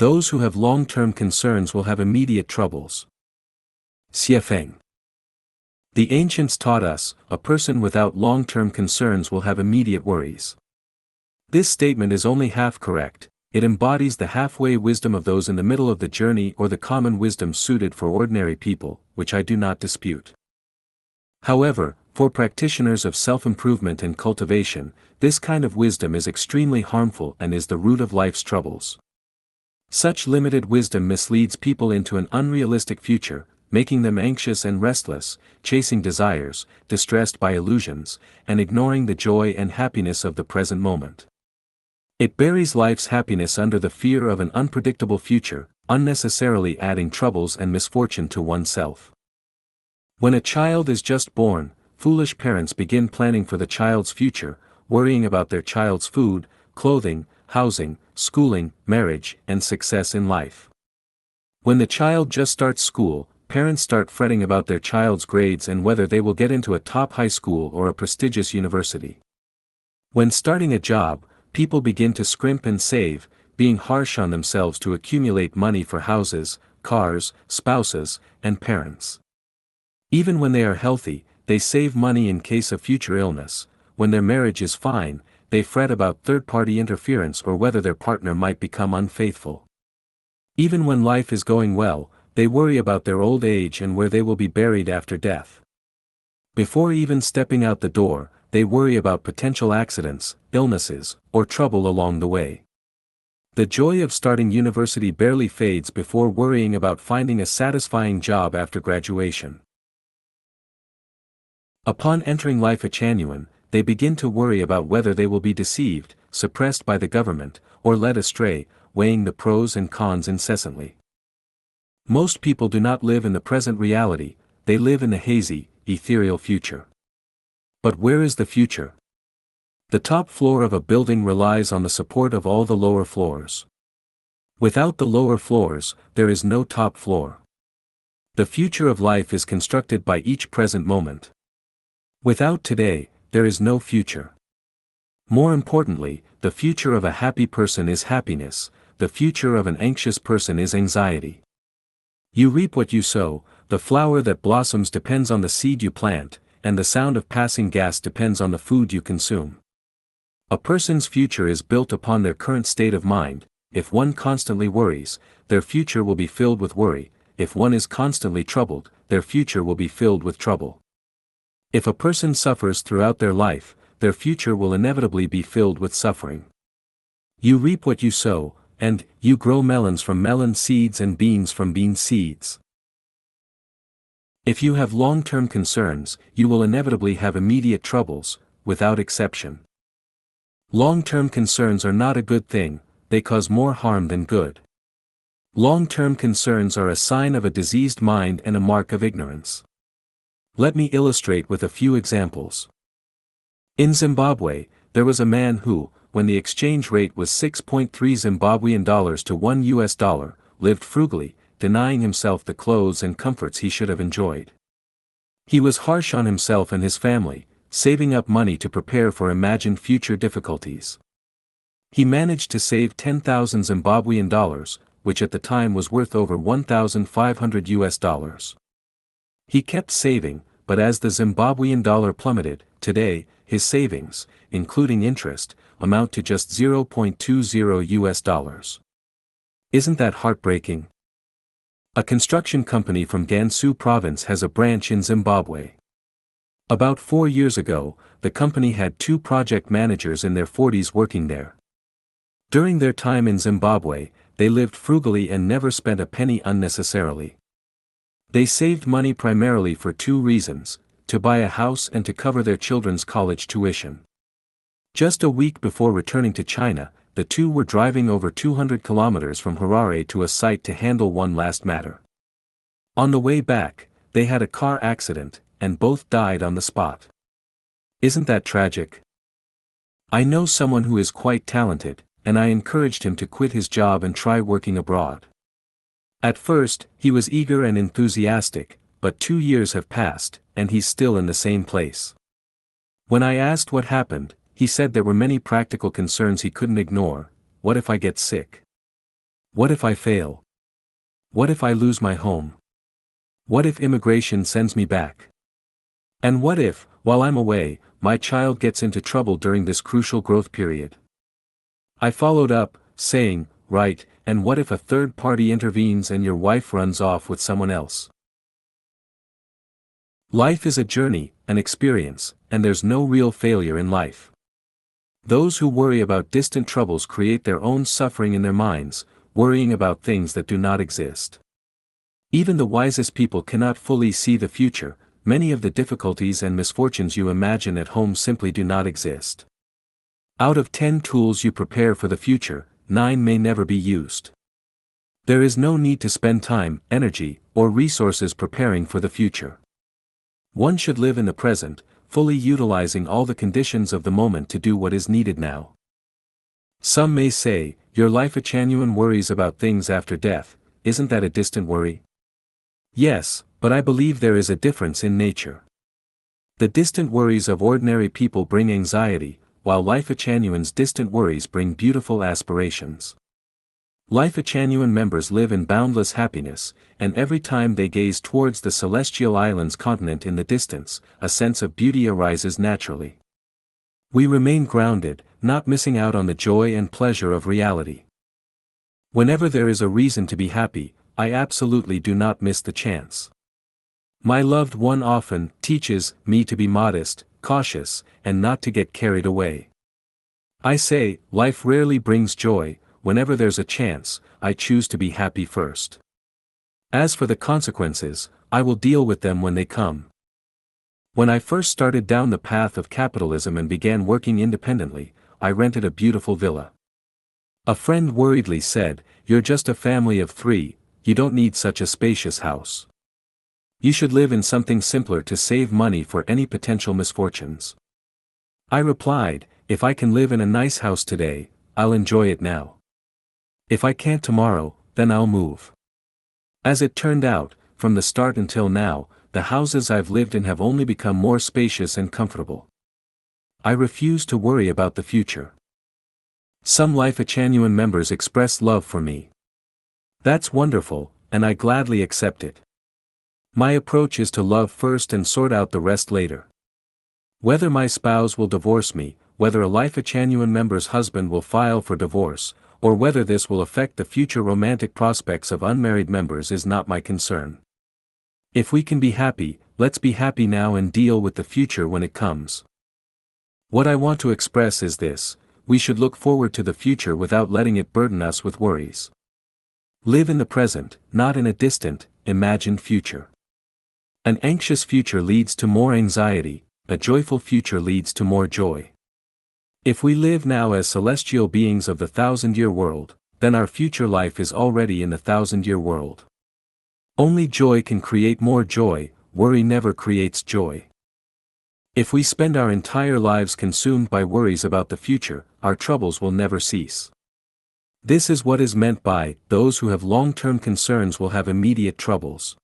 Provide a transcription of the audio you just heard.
Those who have long-term concerns will have immediate troubles. Xiefeng. The ancients taught us, a person without long-term concerns will have immediate worries. This statement is only half correct. It embodies the halfway wisdom of those in the middle of the journey or the common wisdom suited for ordinary people, which I do not dispute. However, for practitioners of self-improvement and cultivation, this kind of wisdom is extremely harmful and is the root of life's troubles. Such limited wisdom misleads people into an unrealistic future, making them anxious and restless, chasing desires, distressed by illusions, and ignoring the joy and happiness of the present moment. It buries life's happiness under the fear of an unpredictable future, unnecessarily adding troubles and misfortune to oneself. When a child is just born, foolish parents begin planning for the child's future, worrying about their child's food, clothing, housing, schooling, marriage, and success in life. When the child just starts school, parents start fretting about their child's grades and whether they will get into a top high school or a prestigious university. When starting a job, people begin to scrimp and save, being harsh on themselves to accumulate money for houses, cars, spouses, and parents. Even when they are healthy, they save money in case of future illness. When their marriage is fine, they fret about third-party interference or whether their partner might become unfaithful. Even when life is going well, they worry about their old age and where they will be buried after death. Before even stepping out the door, they worry about potential accidents, illnesses, or trouble along the way. The joy of starting university barely fades before worrying about finding a satisfying job after graduation. Upon entering Lifechanyuan, they begin to worry about whether they will be deceived, suppressed by the government, or led astray, weighing the pros and cons incessantly. Most people do not live in the present reality, they live in the hazy, ethereal future. But where is the future? The top floor of a building relies on the support of all the lower floors. Without the lower floors, there is no top floor. The future of life is constructed by each present moment. Without today, there is no future. More importantly, the future of a happy person is happiness, the future of an anxious person is anxiety. You reap what you sow, the flower that blossoms depends on the seed you plant, and the sound of passing gas depends on the food you consume. A person's future is built upon their current state of mind. If one constantly worries, their future will be filled with worry. If one is constantly troubled, their future will be filled with trouble. If a person suffers throughout their life, their future will inevitably be filled with suffering. You reap what you sow, and you grow melons from melon seeds and beans from bean seeds. If you have long-term concerns, you will inevitably have immediate troubles, without exception. Long-term concerns are not a good thing, they cause more harm than good. Long-term concerns are a sign of a diseased mind and a mark of ignorance. Let me illustrate with a few examples. In Zimbabwe, there was a man who, when the exchange rate was 6.3 Zimbabwean dollars to $1, lived frugally, denying himself the clothes and comforts he should have enjoyed. He was harsh on himself and his family, saving up money to prepare for imagined future difficulties. He managed to save 10,000 Zimbabwean dollars, which at the time was worth over $1,500. He kept saving, but as the Zimbabwean dollar plummeted, today, his savings, including interest, amount to just $0.20. Isn't that heartbreaking? A construction company from Gansu province has a branch in Zimbabwe. About 4 years ago, the company had 2 project managers in their 40s working there. During their time in Zimbabwe, they lived frugally and never spent a penny unnecessarily. They saved money primarily for 2 reasons: to buy a house and to cover their children's college tuition. Just a week before returning to China, the 2 were driving over 200 kilometers from Harare to a site to handle one last matter. On the way back, they had a car accident, and both died on the spot. Isn't that tragic? I know someone who is quite talented, and I encouraged him to quit his job and try working abroad. At first, he was eager and enthusiastic, but 2 years have passed, and he's still in the same place. When I asked what happened, he said there were many practical concerns he couldn't ignore. What if I get sick? What if I fail? What if I lose my home? What if immigration sends me back? And what if, while I'm away, my child gets into trouble during this crucial growth period? I followed up, saying, right, and what if a third party intervenes and your wife runs off with someone else? Life is a journey, an experience, and there's no real failure in life. Those who worry about distant troubles create their own suffering in their minds, worrying about things that do not exist. Even the wisest people cannot fully see the future. Many of the difficulties and misfortunes you imagine at home simply do not exist. Out of 10 tools you prepare for the future, 9 may never be used. There is no need to spend time, energy, or resources preparing for the future. One should live in the present, fully utilizing all the conditions of the moment to do what is needed now. Some may say, your Lifechanyuan worries about things after death. Isn't that a distant worry? Yes, but I believe there is a difference in nature. The distant worries of ordinary people bring anxiety, while Lifechanyuan's distant worries bring beautiful aspirations. Lifechanyuan members live in boundless happiness, and every time they gaze towards the celestial island's continent in the distance, a sense of beauty arises naturally. We remain grounded, not missing out on the joy and pleasure of reality. Whenever there is a reason to be happy, I absolutely do not miss the chance. My loved one often teaches me to be modest, cautious, and not to get carried away. I say, life rarely brings joy. Whenever there's a chance, I choose to be happy first. As for the consequences, I will deal with them when they come. When I first started down the path of capitalism and began working independently, I rented a beautiful villa. A friend worriedly said, "You're just a family of 3, you don't need such a spacious house. You should live in something simpler to save money for any potential misfortunes." I replied, "If I can live in a nice house today, I'll enjoy it now. If I can't tomorrow, then I'll move." As it turned out, from the start until now, the houses I've lived in have only become more spacious and comfortable. I refuse to worry about the future. Some Lifechanyuan members express love for me. That's wonderful, and I gladly accept it. My approach is to love first and sort out the rest later. Whether my spouse will divorce me, whether a Lifechanyuan member's husband will file for divorce, or whether this will affect the future romantic prospects of unmarried members is not my concern. If we can be happy, let's be happy now and deal with the future when it comes. What I want to express is this: we should look forward to the future without letting it burden us with worries. Live in the present, not in a distant, imagined future. An anxious future leads to more anxiety, a joyful future leads to more joy. If we live now as celestial beings of the 1,000-year world, then our future life is already in the 1,000-year world. Only joy can create more joy, worry never creates joy. If we spend our entire lives consumed by worries about the future, our troubles will never cease. This is what is meant by, those who have long-term concerns will have immediate troubles.